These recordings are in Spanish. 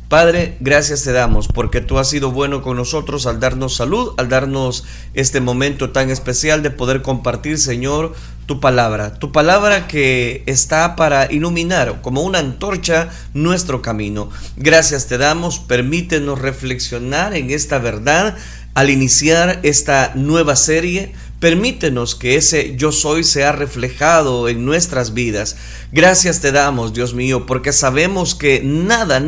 Padre, gracias te damos porque tú has sido bueno con nosotros al darnos salud, al darnos este momento tan especial de poder compartir, Señor, tu palabra que está para iluminar como una antorcha nuestro camino. Gracias te damos, permítenos reflexionar en esta verdad al iniciar esta nueva serie. Permítenos que ese yo soy sea reflejado en nuestras vidas. Gracias te damos, Dios mío, porque sabemos que nada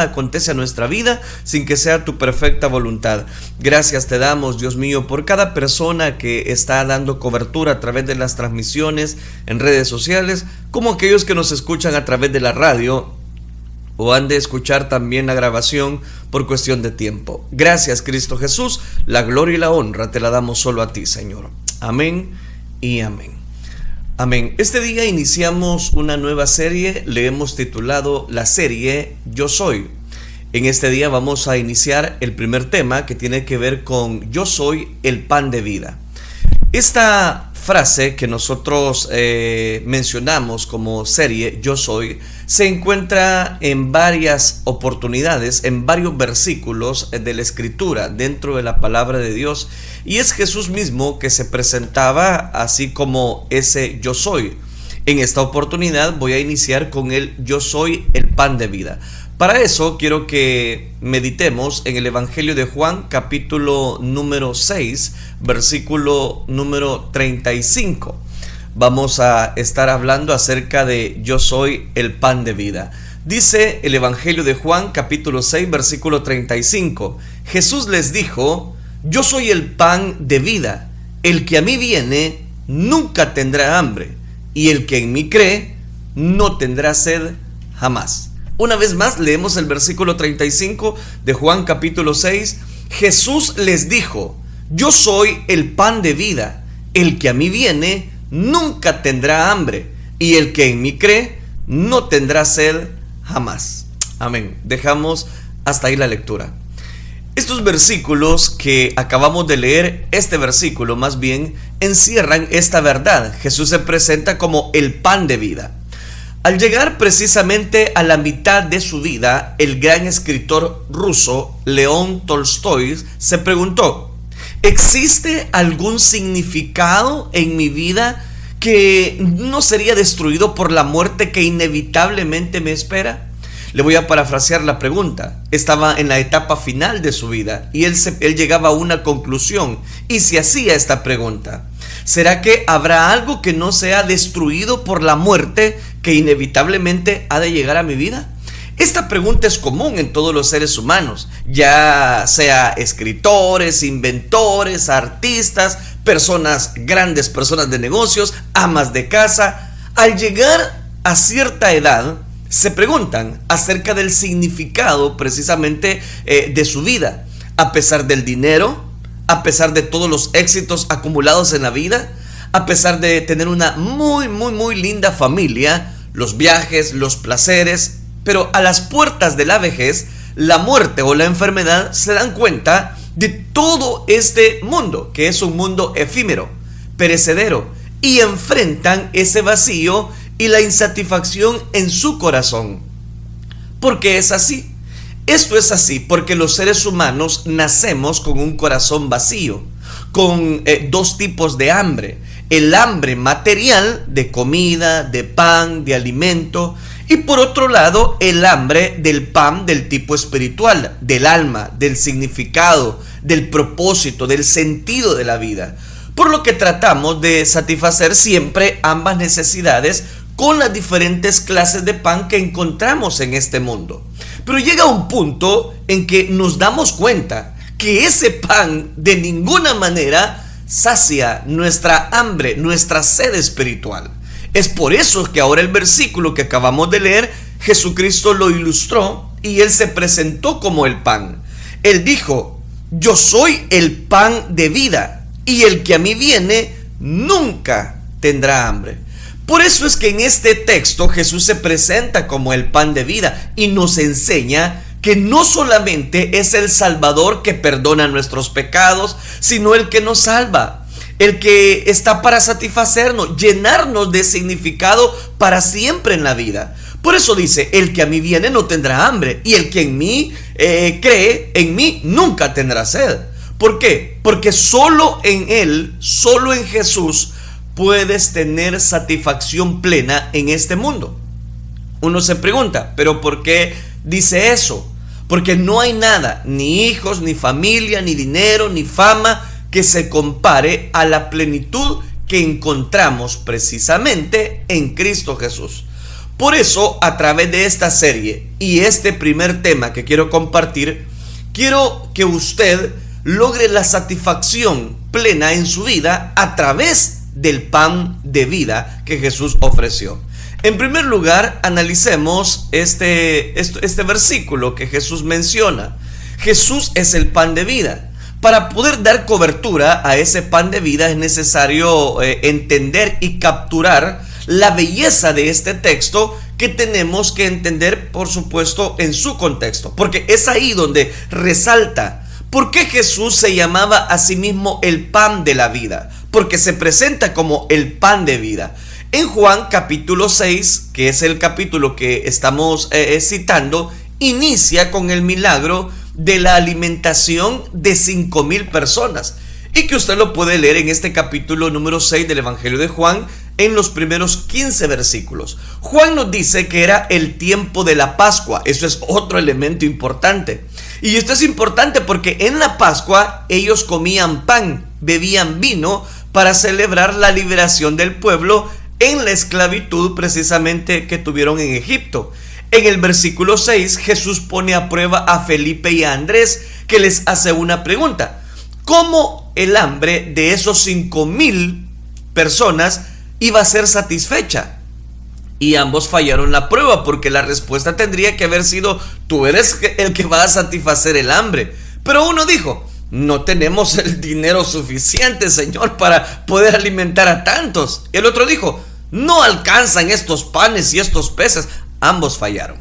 acontece a nuestra vida sin que sea tu perfecta voluntad. Gracias te damos, Dios mío, por cada persona que está dando cobertura a través de las transmisiones en redes sociales, como aquellos que nos escuchan a través de la radio o han de escuchar también la grabación por cuestión de tiempo. Gracias, Cristo Jesús, la gloria y la honra te la damos solo a ti, Señor. Amén y amén. Amén. Este día iniciamos una nueva serie, le hemos titulado la serie Yo Soy. En este día vamos a iniciar el primer tema que tiene que ver con Yo soy el pan de vida. Esta frase que nosotros mencionamos como serie Yo Soy se encuentra en varias oportunidades, en varios versículos de la Escritura dentro de la palabra de Dios, y es Jesús mismo que se presentaba así como ese Yo Soy. En esta oportunidad voy a iniciar con el Yo soy el pan de vida. Para eso quiero que meditemos en el Evangelio de Juan, capítulo número 6, versículo número 35. Vamos a estar hablando acerca de Yo soy el pan de vida. Dice el Evangelio de Juan, capítulo 6, versículo 35. Jesús les dijo: Yo soy el pan de vida. El que a mí viene nunca tendrá hambre, y el que en mí cree no tendrá sed jamás. Una vez más leemos el versículo 35 de Juan capítulo 6. Jesús les dijo: Yo soy el pan de vida. El que a mí viene nunca tendrá hambre, y el que en mí cree no tendrá sed jamás. Amén. Dejamos hasta ahí la lectura. Estos versículos que acabamos de leer, este versículo más bien, encierran esta verdad. Jesús se presenta como el pan de vida. Al llegar precisamente a la mitad de su vida, el gran escritor ruso León Tolstoy se preguntó: ¿existe algún significado en mi vida que no sería destruido por la muerte que inevitablemente me espera? Le voy a parafrasear la pregunta. Estaba en la etapa final de su vida y él llegaba a una conclusión y se hacía esta pregunta: ¿será que habrá algo que no sea destruido por la muerte que inevitablemente ha de llegar a mi vida? Esta pregunta es común en todos los seres humanos, ya sea escritores, inventores, artistas, personas grandes, personas de negocios, amas de casa. Al llegar a cierta edad, se preguntan acerca del significado precisamente de su vida. A pesar del dinero, a pesar de todos los éxitos acumulados en la vida, a pesar de tener una muy linda familia, los viajes, los placeres, pero a las puertas de la vejez, la muerte o la enfermedad, se dan cuenta de todo este mundo, que es un mundo efímero, perecedero, y enfrentan ese vacío y la insatisfacción en su corazón. ¿Por qué es así? Esto es así porque los seres humanos nacemos con un corazón vacío, con dos tipos de hambre: el hambre material de comida, de pan, de alimento, y por otro lado el hambre del pan del tipo espiritual, del alma, del significado, del propósito, del sentido de la vida. Por lo que tratamos de satisfacer siempre ambas necesidades con las diferentes clases de pan que encontramos en este mundo. Pero llega un punto en que nos damos cuenta que ese pan de ninguna manera sacia nuestra hambre, nuestra sed espiritual. Es por eso que ahora el versículo que acabamos de leer, Jesucristo lo ilustró y Él se presentó como el pan. Él dijo: Yo soy el pan de vida, y el que a mí viene nunca tendrá hambre. Por eso es que en este texto Jesús se presenta como el pan de vida y nos enseña que no solamente es el Salvador que perdona nuestros pecados, sino el que nos salva, el que está para satisfacernos, llenarnos de significado para siempre en la vida. Por eso dice, el que a mí viene no tendrá hambre, y el que en mí cree, en mí nunca tendrá sed. ¿Por qué? Porque solo en Él, solo en Jesús, puedes tener satisfacción plena en este mundo. Uno se pregunta, ¿pero por qué dice eso? Porque no hay nada, ni hijos, ni familia, ni dinero, ni fama, que se compare a la plenitud que encontramos precisamente en Cristo Jesús. Por eso, a través de esta serie y este primer tema que quiero compartir, quiero que usted logre la satisfacción plena en su vida a través del pan de vida que Jesús ofreció. En primer lugar, analicemos este versículo que Jesús menciona. Jesús es el pan de vida. Para poder dar cobertura a ese pan de vida es necesario entender y capturar la belleza de este texto, que tenemos que entender, por supuesto, en su contexto, porque es ahí donde resalta por qué Jesús se llamaba a sí mismo el pan de la vida, porque se presenta como el pan de vida. En Juan capítulo 6, que es el capítulo que estamos citando, inicia con el milagro de la alimentación de 5,000 personas, y que usted lo puede leer en este capítulo número 6 del Evangelio de Juan, en los primeros 15 versículos. Juan nos dice que era el tiempo de la Pascua. Eso es otro elemento importante. Y esto es importante porque en la Pascua ellos comían pan, bebían vino para celebrar la liberación del pueblo en la esclavitud precisamente que tuvieron en Egipto. En el versículo 6, Jesús pone a prueba a Felipe y a Andrés, que les hace una pregunta: ¿cómo el hambre de esos 5,000 personas iba a ser satisfecha? Y ambos fallaron la prueba, porque la respuesta tendría que haber sido: tú eres el que va a satisfacer el hambre. Pero uno dijo: no tenemos el dinero suficiente, Señor, para poder alimentar a tantos. Y el otro dijo: no alcanzan estos panes y estos peces. Ambos fallaron.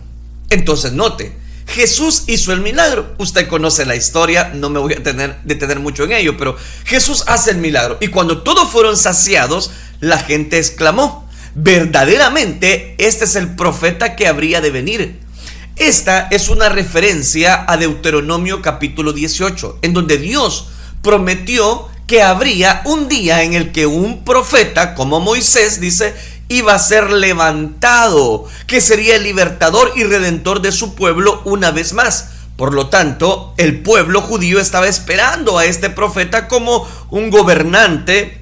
Entonces note, Jesús hizo el milagro. Usted conoce la historia, no me voy a detener mucho en ello, pero Jesús hace el milagro. Y cuando todos fueron saciados, la gente exclamó: verdaderamente este es el profeta que habría de venir. Esta es una referencia a Deuteronomio capítulo 18, en donde Dios prometió que habría un día en el que un profeta como Moisés, dice, iba a ser levantado, que sería el libertador y redentor de su pueblo una vez más. Por lo tanto, el pueblo judío estaba esperando a este profeta como un gobernante,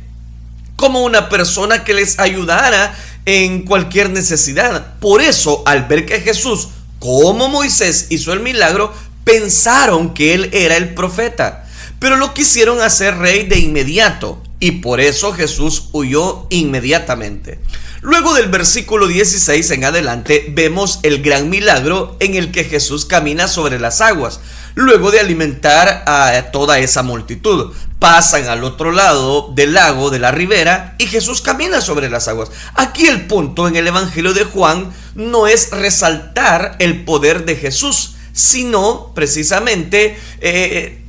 como una persona que les ayudara en cualquier necesidad. Por eso, al ver que Jesús, como Moisés, hizo el milagro, pensaron que él era el profeta, pero lo quisieron hacer rey de inmediato, y por eso Jesús huyó inmediatamente. Luego del versículo 16 en adelante vemos el gran milagro en el que Jesús camina sobre las aguas. Luego de alimentar a toda esa multitud, pasan al otro lado del lago, de la ribera, y Jesús camina sobre las aguas. Aquí el punto en el Evangelio de Juan no es resaltar el poder de Jesús, sino precisamente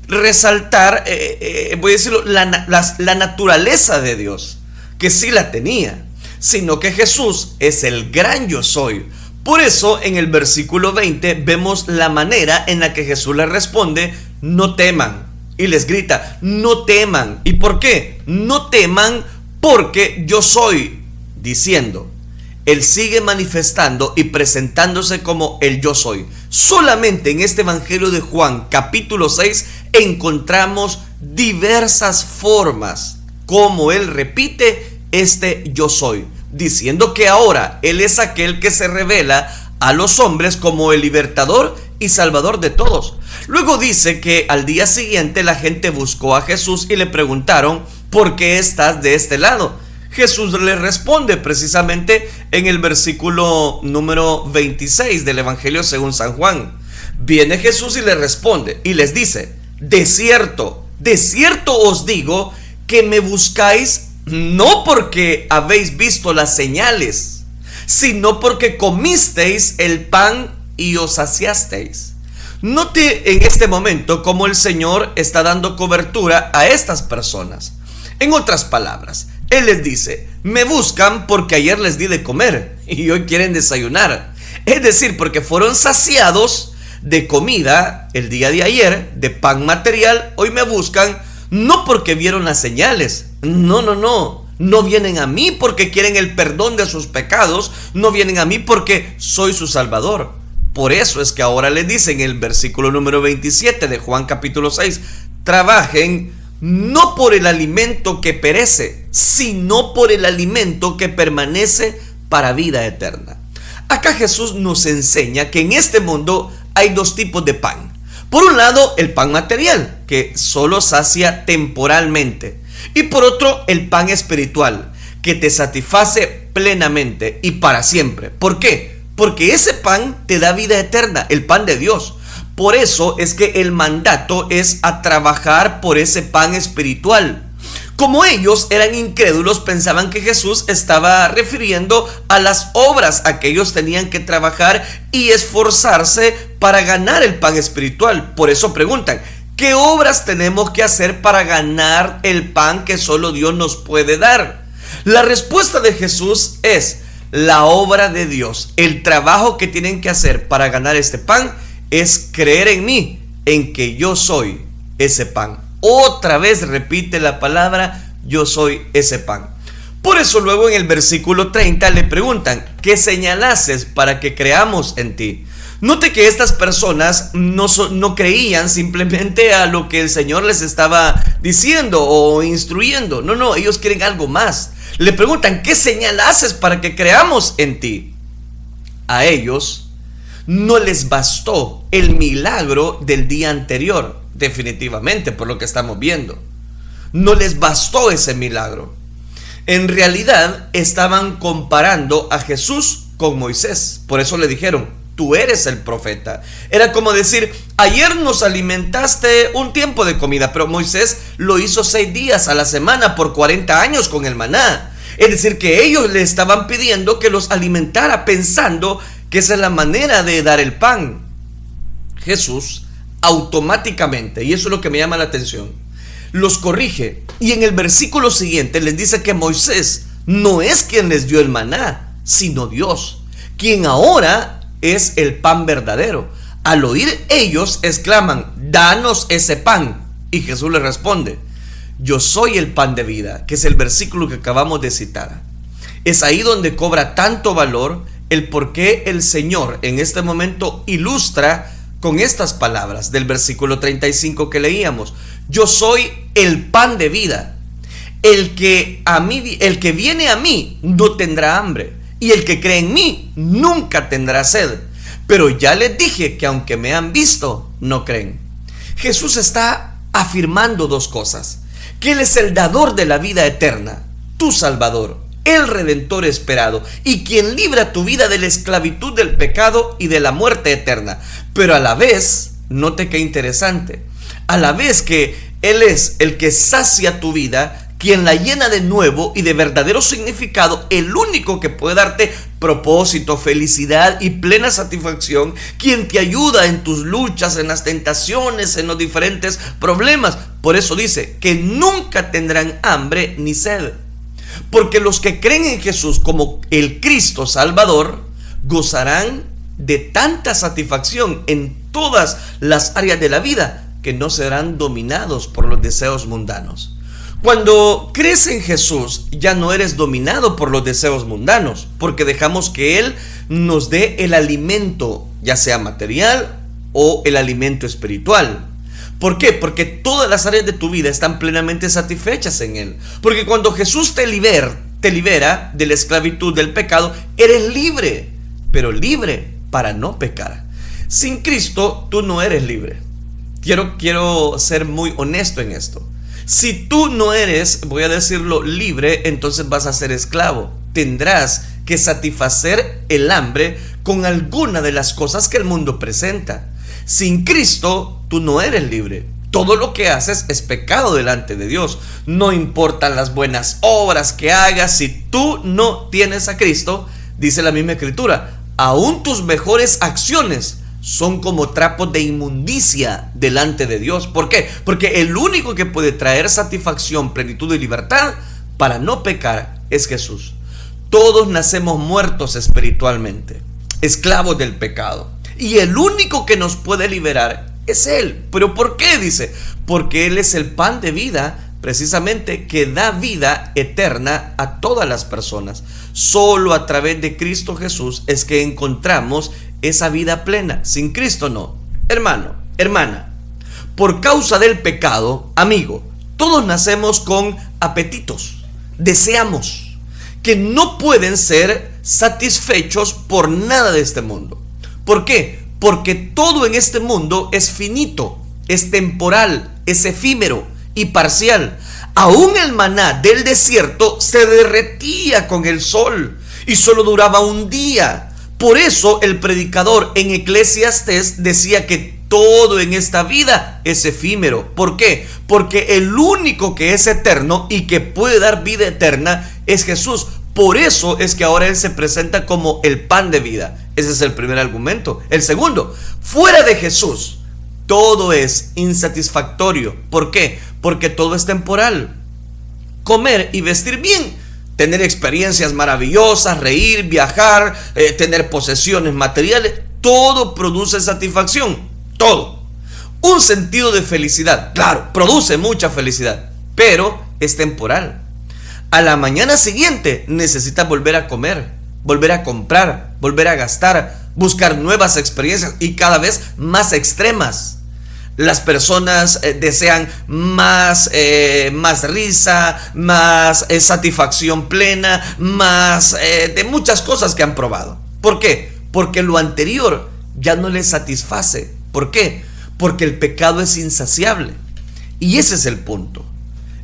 resaltar, voy a decirlo, la naturaleza de Dios, que sí la tenía, sino que Jesús es el gran yo soy. Por eso en el versículo 20 vemos la manera en la que Jesús les responde: no teman. Y les grita: no teman. ¿Y por qué? No teman porque yo soy, diciendo, Él sigue manifestando y presentándose como el yo soy. Solamente en este Evangelio de Juan capítulo 6 encontramos diversas formas como Él repite este yo soy, diciendo que ahora Él es aquel que se revela a los hombres como el libertador y salvador de todos. Luego dice que al día siguiente la gente buscó a Jesús y le preguntaron: ¿por qué estás de este lado? Jesús le responde precisamente en el versículo número 26 del Evangelio según San Juan. Viene Jesús y le responde y les dice: de cierto os digo que me buscáis no porque habéis visto las señales, sino porque comisteis el pan y os saciasteis. Note en este momento cómo el Señor está dando cobertura a estas personas. En otras palabras, Él les dice: me buscan porque ayer les di de comer y hoy quieren desayunar. Es decir, porque fueron saciados de comida el día de ayer, de pan material, hoy me buscan, no porque vieron las señales. No vienen a mí porque quieren el perdón de sus pecados, no vienen a mí porque soy su Salvador. Por eso es que ahora le dicen en el versículo número 27 de Juan capítulo 6, trabajen no por el alimento que perece, sino por el alimento que permanece para vida eterna. Acá Jesús nos enseña que en este mundo hay dos tipos de pan. Por un lado, el pan material, que solo sacia temporalmente. Y por otro, el pan espiritual, que te satisface plenamente y para siempre. ¿Por qué? Porque ese pan te da vida eterna, el pan de Dios. Por eso es que el mandato es a trabajar por ese pan espiritual. Como ellos eran incrédulos, pensaban que Jesús estaba refiriendo a las obras a que ellos tenían que trabajar y esforzarse para ganar el pan espiritual. Por eso preguntan, ¿qué obras tenemos que hacer para ganar el pan que solo Dios nos puede dar? La respuesta de Jesús es la obra de Dios. El trabajo que tienen que hacer para ganar este pan es creer en mí, en que yo soy ese pan. Otra vez repite la palabra, yo soy ese pan. Por eso luego en el versículo 30 le preguntan, ¿qué señal haces para que creamos en ti? Note que estas personas no creían simplemente a lo que el Señor les estaba diciendo o instruyendo. No, ellos quieren algo más. Le preguntan, ¿qué señal haces para que creamos en ti? A ellos no les bastó el milagro del día anterior, definitivamente, por lo que estamos viendo. No les bastó ese milagro. En realidad estaban comparando a Jesús con Moisés. Por eso le dijeron, tú eres el profeta. Era como decir, ayer nos alimentaste un tiempo de comida, pero Moisés lo hizo 6 días a la semana por 40 años con el maná. Es decir, que ellos le estaban pidiendo que los alimentara, pensando que esa es la manera de dar el pan. Jesús automáticamente, y eso es lo que me llama la atención, los corrige, y en el versículo siguiente les dice que Moisés no es quien les dio el maná, sino Dios, quien ahora es el pan verdadero. Al oír ellos exclaman, danos ese pan, y Jesús les responde, yo soy el pan de vida, que es el versículo que acabamos de citar. Es ahí donde cobra tanto valor el por qué el Señor en este momento ilustra con estas palabras del versículo 35 que leíamos, yo soy el pan de vida. El que viene a mí no tendrá hambre, y el que cree en mí nunca tendrá sed. Pero ya les dije que aunque me han visto, no creen. Jesús está afirmando dos cosas: que Él es el dador de la vida eterna, tu Salvador, el Redentor esperado, y quien libra tu vida de la esclavitud del pecado y de la muerte eterna. Pero a la vez, note qué interesante, a la vez que Él es el que sacia tu vida, quien la llena de nuevo y de verdadero significado, el único que puede darte propósito, felicidad y plena satisfacción, quien te ayuda en tus luchas, en las tentaciones, en los diferentes problemas. Por eso dice que nunca tendrán hambre ni sed. Porque los que creen en Jesús como el Cristo Salvador gozarán de tanta satisfacción en todas las áreas de la vida que no serán dominados por los deseos mundanos. Cuando crees en Jesús ya no eres dominado por los deseos mundanos, porque dejamos que Él nos dé el alimento, ya sea material o el alimento espiritual. ¿Por qué? Porque todas las áreas de tu vida están plenamente satisfechas en Él. Porque cuando Jesús te libera de la esclavitud del pecado, eres libre, pero libre para no pecar. Sin Cristo tú no eres libre. Quiero ser muy honesto en esto. Si tú no eres, voy a decirlo, libre, entonces vas a ser esclavo. Tendrás que satisfacer el hambre con alguna de las cosas que el mundo presenta. Sin Cristo, tú no eres libre. Todo lo que haces es pecado delante de Dios. No importan las buenas obras que hagas, si tú no tienes a Cristo, dice la misma Escritura, aún tus mejores acciones son como trapos de inmundicia delante de Dios. ¿Por qué? Porque el único que puede traer satisfacción, plenitud y libertad para no pecar es Jesús. Todos nacemos muertos espiritualmente. esclavos del pecado. Y el único que nos puede liberar es Él. ¿Pero por qué? Dice, porque Él es el pan de vida, precisamente, que da vida eterna a todas las personas. Solo a través de Cristo Jesús es que encontramos esa vida plena. Sin Cristo no. Hermano, hermana, por causa del pecado, amigo, todos nacemos con apetitos, deseamos, que no pueden ser satisfechos por nada de este mundo. ¿Por qué? Porque todo en este mundo es finito, es temporal, es efímero y parcial. Aún el maná del desierto se derretía con el sol y solo duraba un día. Por eso el predicador en Eclesiastés decía que todo en esta vida es efímero. ¿Por qué? Porque el único que es eterno y que puede dar vida eterna es Jesús. Por eso es que ahora Él se presenta como el pan de vida. Ese es el primer argumento. El segundo, fuera de Jesús, todo es insatisfactorio. ¿Por qué? Porque todo es temporal. Comer y vestir bien, tener experiencias maravillosas, reír, viajar, tener posesiones materiales, todo produce satisfacción. Todo. Un sentido de felicidad, claro, produce mucha felicidad, pero es temporal. A la mañana siguiente necesitas volver a comer, volver a comprar, volver a gastar, buscar nuevas experiencias y cada vez más extremas. Las personas desean más risa, más satisfacción plena, más de muchas cosas que han probado. ¿Por qué? Porque lo anterior ya no les satisface. ¿Por qué? Porque el pecado es insaciable. Y ese es el punto.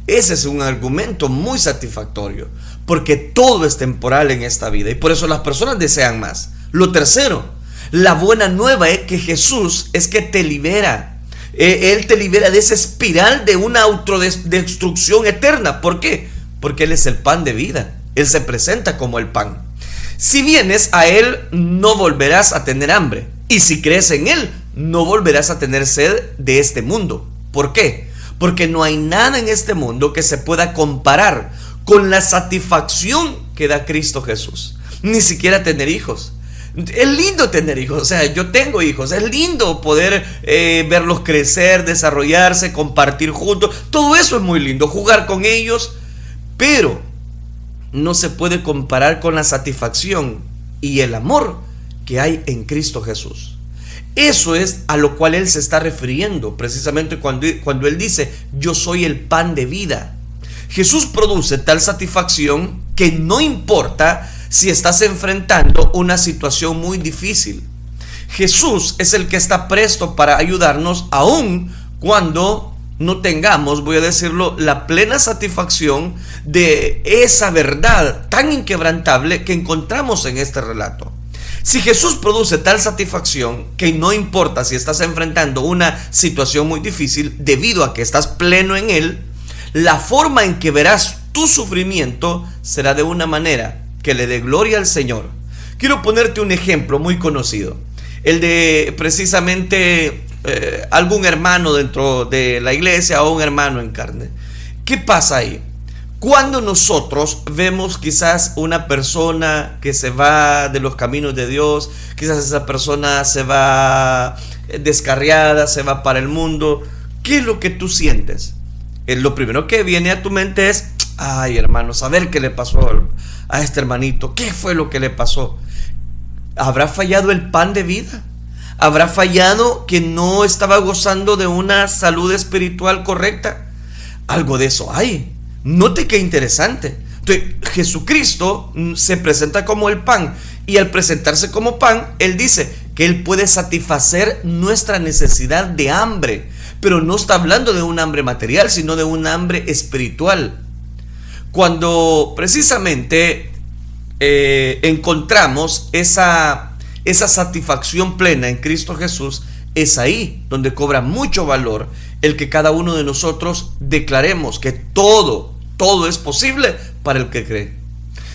Ese es un argumento muy satisfactorio, porque todo es temporal en esta vida y por eso las personas desean más. Lo tercero, la buena nueva es que Jesús es que te libera. Él te libera de esa espiral de una autodestrucción eterna. ¿Por qué? Porque Él es el pan de vida. Él se presenta como el pan. Si vienes a Él, no volverás a tener hambre. Y si crees en Él, no volverás a tener sed de este mundo. ¿Por qué? Porque no hay nada en este mundo que se pueda comparar con la satisfacción que da Cristo Jesús. Ni siquiera tener hijos. Es lindo tener hijos, o sea, yo tengo hijos, es lindo poder verlos crecer, desarrollarse, compartir juntos, todo eso es muy lindo, jugar con ellos, pero no se puede comparar con la satisfacción y el amor que hay en Cristo Jesús. Eso es a lo cual Él se está refiriendo precisamente cuando Él dice, yo soy el pan de vida. Jesús produce tal satisfacción que no importa si estás enfrentando una situación muy difícil. Jesús es el que está presto para ayudarnos aun cuando no tengamos, voy a decirlo, la plena satisfacción de esa verdad tan inquebrantable que encontramos en este relato. Si Jesús produce tal satisfacción que no importa si estás enfrentando una situación muy difícil debido a que estás pleno en Él, la forma en que verás tu sufrimiento será de una manera que le dé gloria al Señor. Quiero ponerte un ejemplo muy conocido, el de precisamente algún hermano dentro de la iglesia o un hermano en carne. ¿Qué pasa ahí? Cuando nosotros vemos quizás una persona que se va de los caminos de Dios, quizás esa persona se va descarriada, se va para el mundo, ¿qué es lo que tú sientes? Lo primero que viene a tu mente es, ay hermano, saber qué le pasó a este hermanito, ¿qué fue lo que le pasó? ¿Habrá fallado el pan de vida? ¿Habrá fallado que no estaba gozando de una salud espiritual correcta? Algo de eso hay. Note qué interesante. Entonces, Jesucristo se presenta como el pan, y al presentarse como pan, Él dice que Él puede satisfacer nuestra necesidad de hambre, pero no está hablando de un hambre material, sino de un hambre espiritual. Cuando precisamente encontramos esa satisfacción plena en Cristo Jesús, es ahí donde cobra mucho valor el que cada uno de nosotros declaremos que todo es posible para el que cree.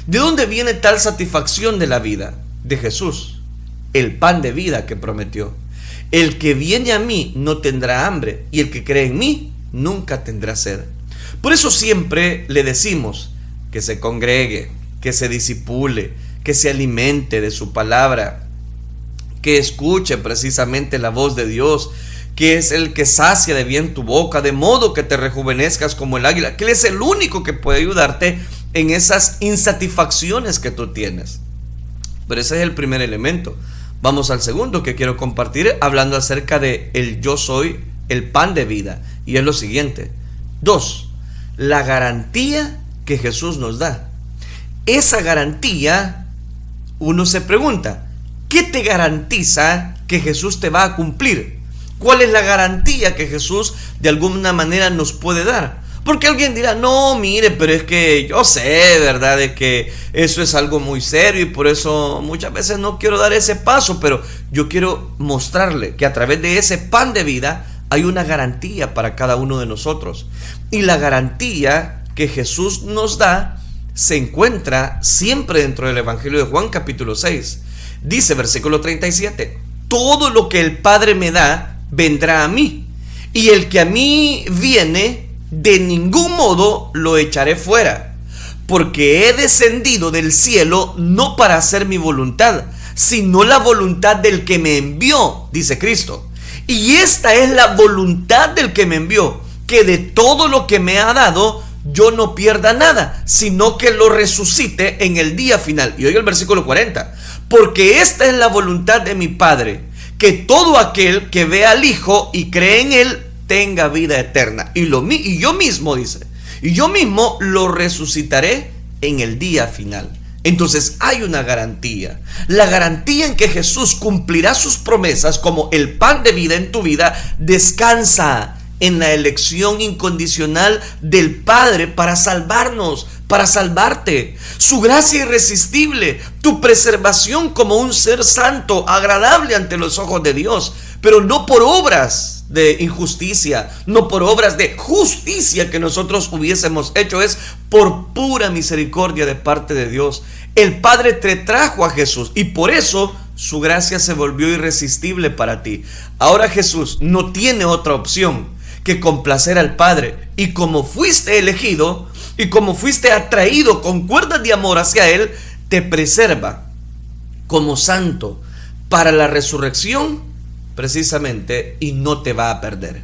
¿De dónde viene tal satisfacción de la vida? De Jesús, el pan de vida que prometió. El que viene a mí no tendrá hambre, y el que cree en mí nunca tendrá sed. Por eso siempre le decimos que se congregue, que se discipule, que se alimente de su palabra. que escuche precisamente la voz de Dios, que es el que sacia de bien tu boca, de modo que te rejuvenezcas como el águila, que Él es el único que puede ayudarte en esas insatisfacciones que tú tienes. Pero ese es el primer elemento. Vamos al segundo que quiero compartir, hablando acerca de el yo soy el pan de vida, y es lo siguiente. 2. La garantía que Jesús nos da. Esa garantía, uno se pregunta, ¿qué te garantiza que Jesús te va a cumplir? ¿Cuál es la garantía que Jesús de alguna manera nos puede dar? Porque alguien dirá, no, mire, pero es que yo sé, ¿verdad?, de que eso es algo muy serio y por eso muchas veces no quiero dar ese paso, pero yo quiero mostrarle que a través de ese pan de vida hay una garantía para cada uno de nosotros. Y la garantía que Jesús nos da se encuentra siempre dentro del Evangelio de Juan capítulo 6. Dice versículo 37, todo lo que el Padre me da vendrá a mí, y el que a mí viene, de ningún modo lo echaré fuera, porque he descendido del cielo no para hacer mi voluntad, sino la voluntad del que me envió, dice Cristo. Y esta es la voluntad del que me envió, que de todo lo que me ha dado yo no pierda nada, sino que lo resucite en el día final. Y oiga el versículo 40, porque esta es la voluntad de mi Padre, que todo aquel que vea al Hijo y cree en Él tenga vida eterna. Y yo mismo, dice, y yo mismo lo resucitaré en el día final. Entonces hay una garantía, la garantía en que Jesús cumplirá sus promesas como el pan de vida en tu vida. Descansa en la elección incondicional del Padre para salvarnos, para salvarte. Su gracia irresistible, tu preservación como un ser santo, agradable ante los ojos de Dios, pero no por obras de injusticia, no por obras de justicia que nosotros hubiésemos hecho, es por pura misericordia de parte de Dios. El Padre te trajo a Jesús y por eso su gracia se volvió irresistible para ti. Ahora Jesús no tiene otra opción que complacer al Padre, y como fuiste elegido y como fuiste atraído con cuerdas de amor hacia Él, te preserva como santo para la resurrección precisamente, y no te va a perder.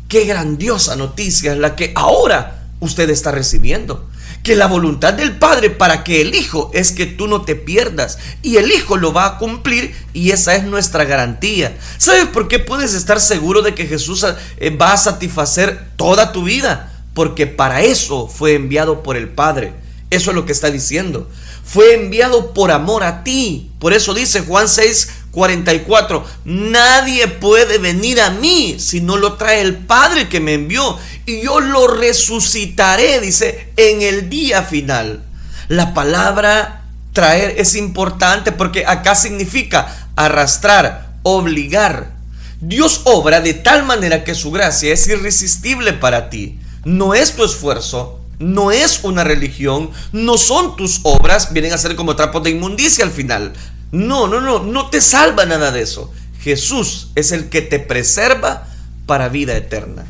Qué grandiosa noticia es la que ahora usted está recibiendo, que la voluntad del Padre para que el Hijo es que tú no te pierdas, y el Hijo lo va a cumplir, y esa es nuestra garantía. ¿Sabes por qué puedes estar seguro de que Jesús va a satisfacer toda tu vida? Porque para eso fue enviado por el Padre. Eso es lo que está diciendo. Fue enviado por amor a ti. Por eso dice Juan 6:44, nadie puede venir a mí si no lo trae el Padre que me envió, y yo lo resucitaré, dice, en el día final. La palabra traer es importante porque acá significa arrastrar, obligar. Dios obra de tal manera que su gracia es irresistible para ti. No es tu esfuerzo, no es una religión, no son tus obras, vienen a ser como trapos de inmundicia al final. No te salva nada de eso. Jesús es el que te preserva para vida eterna.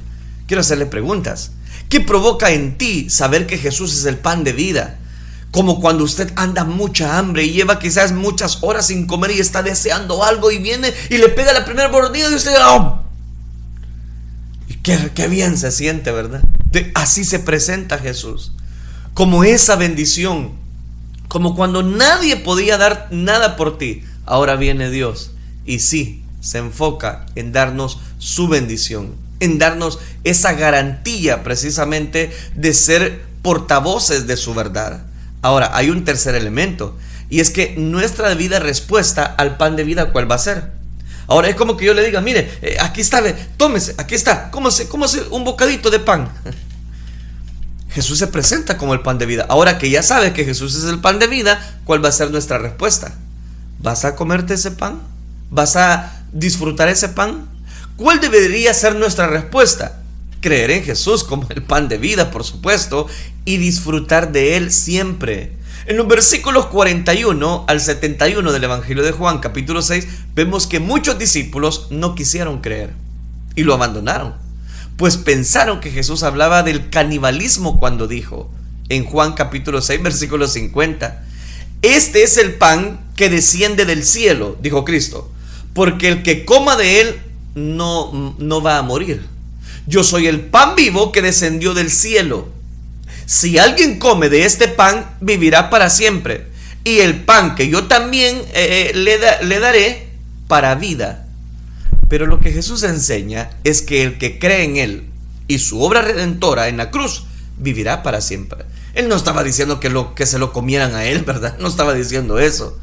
Quiero hacerle preguntas. ¿Qué provoca en ti saber que Jesús es el pan de vida? Como cuando usted anda mucha hambre y lleva quizás muchas horas sin comer y está deseando algo y viene y le pega la primera mordida y usted ¡oh! Y qué bien se siente, ¿verdad? Así se presenta Jesús, como esa bendición, como cuando nadie podía dar nada por ti. Ahora viene Dios y sí, se enfoca en darnos su bendición, en darnos esa garantía precisamente de ser portavoces de su verdad. Ahora, hay un tercer elemento, y es que nuestra debida respuesta al pan de vida, ¿cuál va a ser? Ahora es como que yo le diga, mire, aquí está, tómese, aquí está, cómase un bocadito de pan. Jesús se presenta como el pan de vida. Ahora que ya sabes que Jesús es el pan de vida, ¿cuál va a ser nuestra respuesta? ¿Vas a comerte ese pan? ¿Vas a disfrutar ese pan? ¿Cuál debería ser nuestra respuesta? Creer en Jesús como el pan de vida, por supuesto, y disfrutar de Él siempre. En los versículos 41 al 71 del Evangelio de Juan, capítulo 6, vemos que muchos discípulos no quisieron creer y lo abandonaron, pues pensaron que Jesús hablaba del canibalismo cuando dijo, en Juan capítulo 6, versículo 50, este es el pan que desciende del cielo, dijo Cristo, porque el que coma de él no va a morir. Yo soy el pan vivo que descendió del cielo. Si alguien come de este pan, vivirá para siempre. Y el pan que yo también le daré para vida. Pero lo que Jesús enseña es que el que cree en él y su obra redentora en la cruz, vivirá para siempre. Él no estaba diciendo que se lo comieran a él, ¿verdad? No estaba diciendo eso.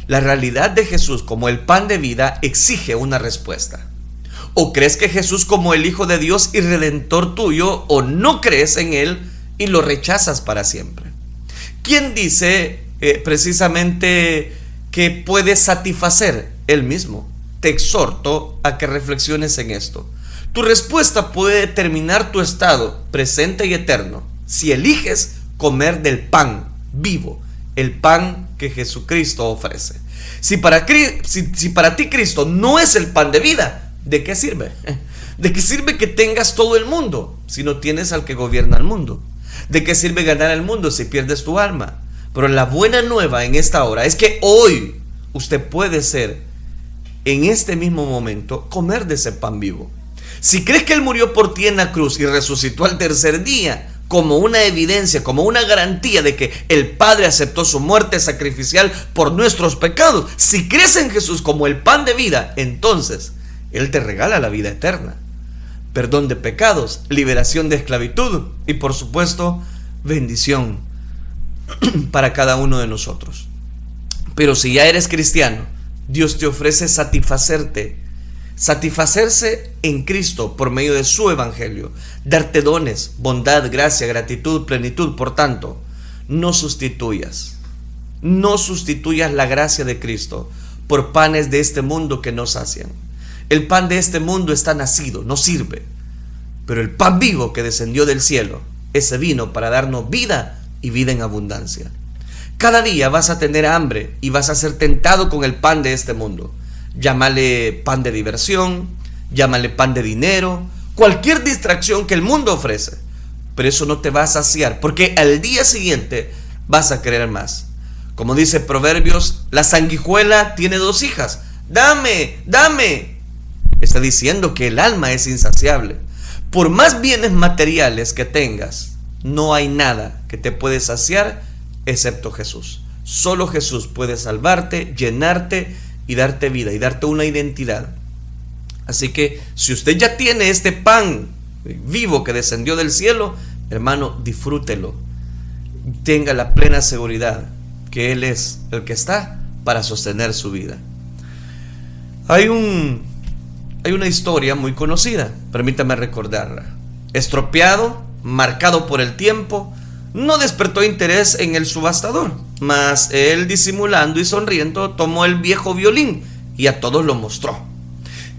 La realidad de Jesús como el pan de vida exige una respuesta. O crees que Jesús como el Hijo de Dios y Redentor tuyo, o no crees en él y lo rechazas para siempre. ¿Quién dice precisamente que puede satisfacer él mismo? Te exhorto a que reflexiones en esto. Tu respuesta puede determinar tu estado presente y eterno si eliges comer del pan vivo, el pan que Jesucristo ofrece. Si para ti Cristo no es el pan de vida, ¿de qué sirve? ¿De qué sirve que tengas todo el mundo si no tienes al que gobierna el mundo? ¿De qué sirve ganar el mundo si pierdes tu alma? Pero la buena nueva en esta hora es que hoy usted puede ser, en este mismo momento, comer de ese pan vivo. Si crees que Él murió por ti en la cruz y resucitó al tercer día, como una evidencia, como una garantía de que el Padre aceptó su muerte sacrificial por nuestros pecados, si crees en Jesús como el pan de vida, entonces Él te regala la vida eterna, perdón de pecados, liberación de esclavitud y, por supuesto, bendición para cada uno de nosotros. Pero si ya eres cristiano, Dios te ofrece satisfacerse en Cristo por medio de su evangelio, darte dones, bondad, gracia, gratitud, plenitud. Por tanto, no sustituyas la gracia de Cristo por panes de este mundo que no sacian. El pan de este mundo está nacido, no sirve, pero el pan vivo que descendió del cielo, ese vino para darnos vida y vida en abundancia. Cada día vas a tener hambre y vas a ser tentado con el pan de este mundo. Llámale pan de diversión, llámale pan de dinero, cualquier distracción que el mundo ofrece. Pero eso no te va a saciar, porque al día siguiente vas a querer más. Como dice Proverbios, la sanguijuela tiene 2 hijas. Dame, dame. Está diciendo que el alma es insaciable. Por más bienes materiales que tengas, no hay nada que te puede saciar excepto Jesús. Solo Jesús puede salvarte, llenarte y darte vida y darte una identidad. Así que si usted ya tiene este pan vivo que descendió del cielo, hermano, disfrútelo. Tenga la plena seguridad que Él es el que está para sostener su vida. Hay una historia muy conocida, permítame recordarla. Estropeado, marcado por el tiempo, no despertó interés en el subastador, mas él, disimulando y sonriendo, tomó el viejo violín y a todos lo mostró.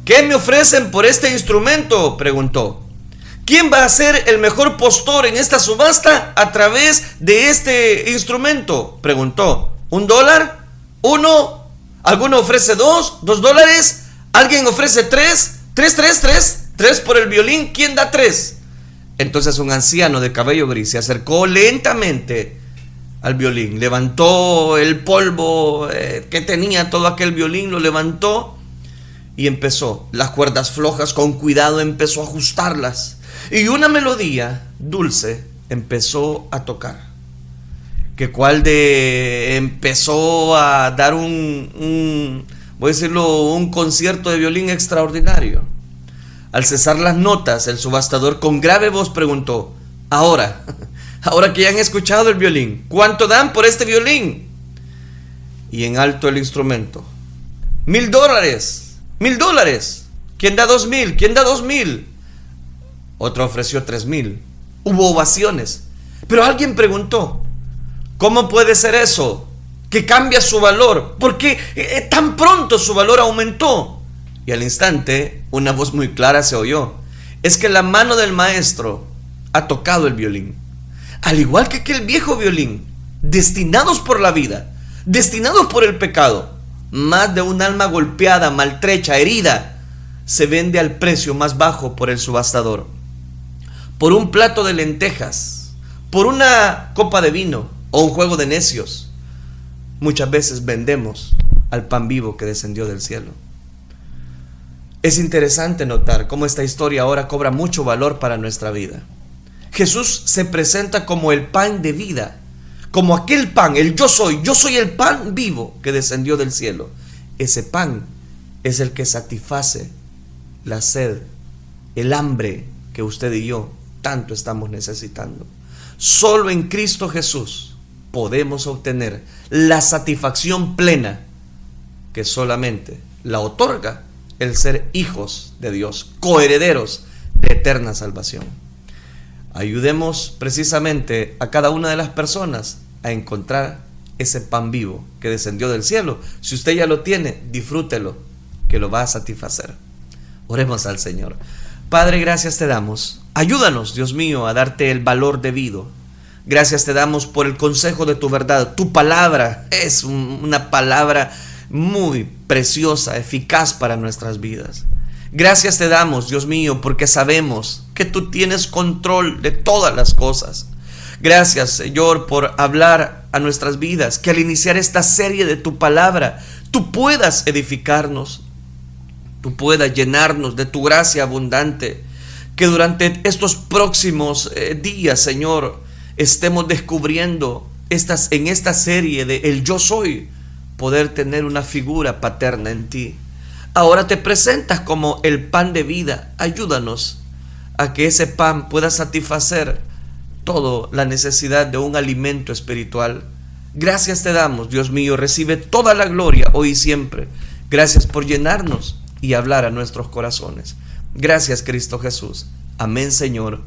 ¿Qué me ofrecen por este instrumento?, preguntó. ¿Quién va a ser el mejor postor en esta subasta a través de este instrumento?, preguntó. $1, ¿1? ¿Alguno ofrece $2? ¿Alguien ofrece 3? ¿3 por el violín? ¿Quién da 3? Entonces un anciano de cabello gris se acercó lentamente al violín, levantó el polvo que tenía todo aquel violín, lo levantó y empezó, las cuerdas flojas, con cuidado empezó a ajustarlas, y una melodía dulce empezó a tocar. Que cual empezó a dar voy a decirlo, un concierto de violín extraordinario. Al cesar las notas, el subastador con grave voz preguntó: ahora que ya han escuchado el violín, ¿cuánto dan por este violín? Y en alto el instrumento: $1,000. ¿Quién da 2,000? ¿Quién da 2,000? Otro ofreció 3,000. Hubo ovaciones. Pero alguien preguntó: ¿cómo puede ser eso? Que cambia su valor. ¿Por qué tan pronto su valor aumentó? Y al instante, una voz muy clara se oyó: es que la mano del maestro ha tocado el violín. Al igual que aquel viejo violín, destinados por la vida, destinados por el pecado, más de un alma golpeada, maltrecha, herida, se vende al precio más bajo por el subastador. Por un plato de lentejas, por una copa de vino o un juego de necios, muchas veces vendemos al pan vivo que descendió del cielo. Es interesante notar cómo esta historia ahora cobra mucho valor para nuestra vida. Jesús se presenta como el pan de vida, como aquel pan, el yo soy el pan vivo que descendió del cielo. Ese pan es el que satisface la sed, el hambre que usted y yo tanto estamos necesitando. Solo en Cristo Jesús podemos obtener la satisfacción plena que solamente la otorga el ser hijos de Dios, coherederos de eterna salvación. Ayudemos precisamente a cada una de las personas a encontrar ese pan vivo que descendió del cielo. Si usted ya lo tiene, disfrútelo, que lo va a satisfacer. Oremos al Señor. Padre, gracias te damos. Ayúdanos, Dios mío, a darte el valor debido. Gracias te damos por el consejo de tu verdad. Tu palabra es una palabra muy preciosa, eficaz para nuestras vidas. Gracias te damos, Dios mío, porque sabemos que tú tienes control de todas las cosas. Gracias, Señor, por hablar a nuestras vidas, que al iniciar esta serie de tu palabra, tú puedas edificarnos, tú puedas llenarnos de tu gracia abundante, que durante estos próximos días, Señor, estemos descubriendo en esta serie de El Yo Soy, poder tener una figura paterna en ti. Ahora te presentas como el pan de vida. Ayúdanos a que ese pan pueda satisfacer toda la necesidad de un alimento espiritual. Gracias te damos, Dios mío, recibe toda la gloria hoy y siempre. Gracias por llenarnos y hablar a nuestros corazones. Gracias, Cristo Jesús. Amén, Señor.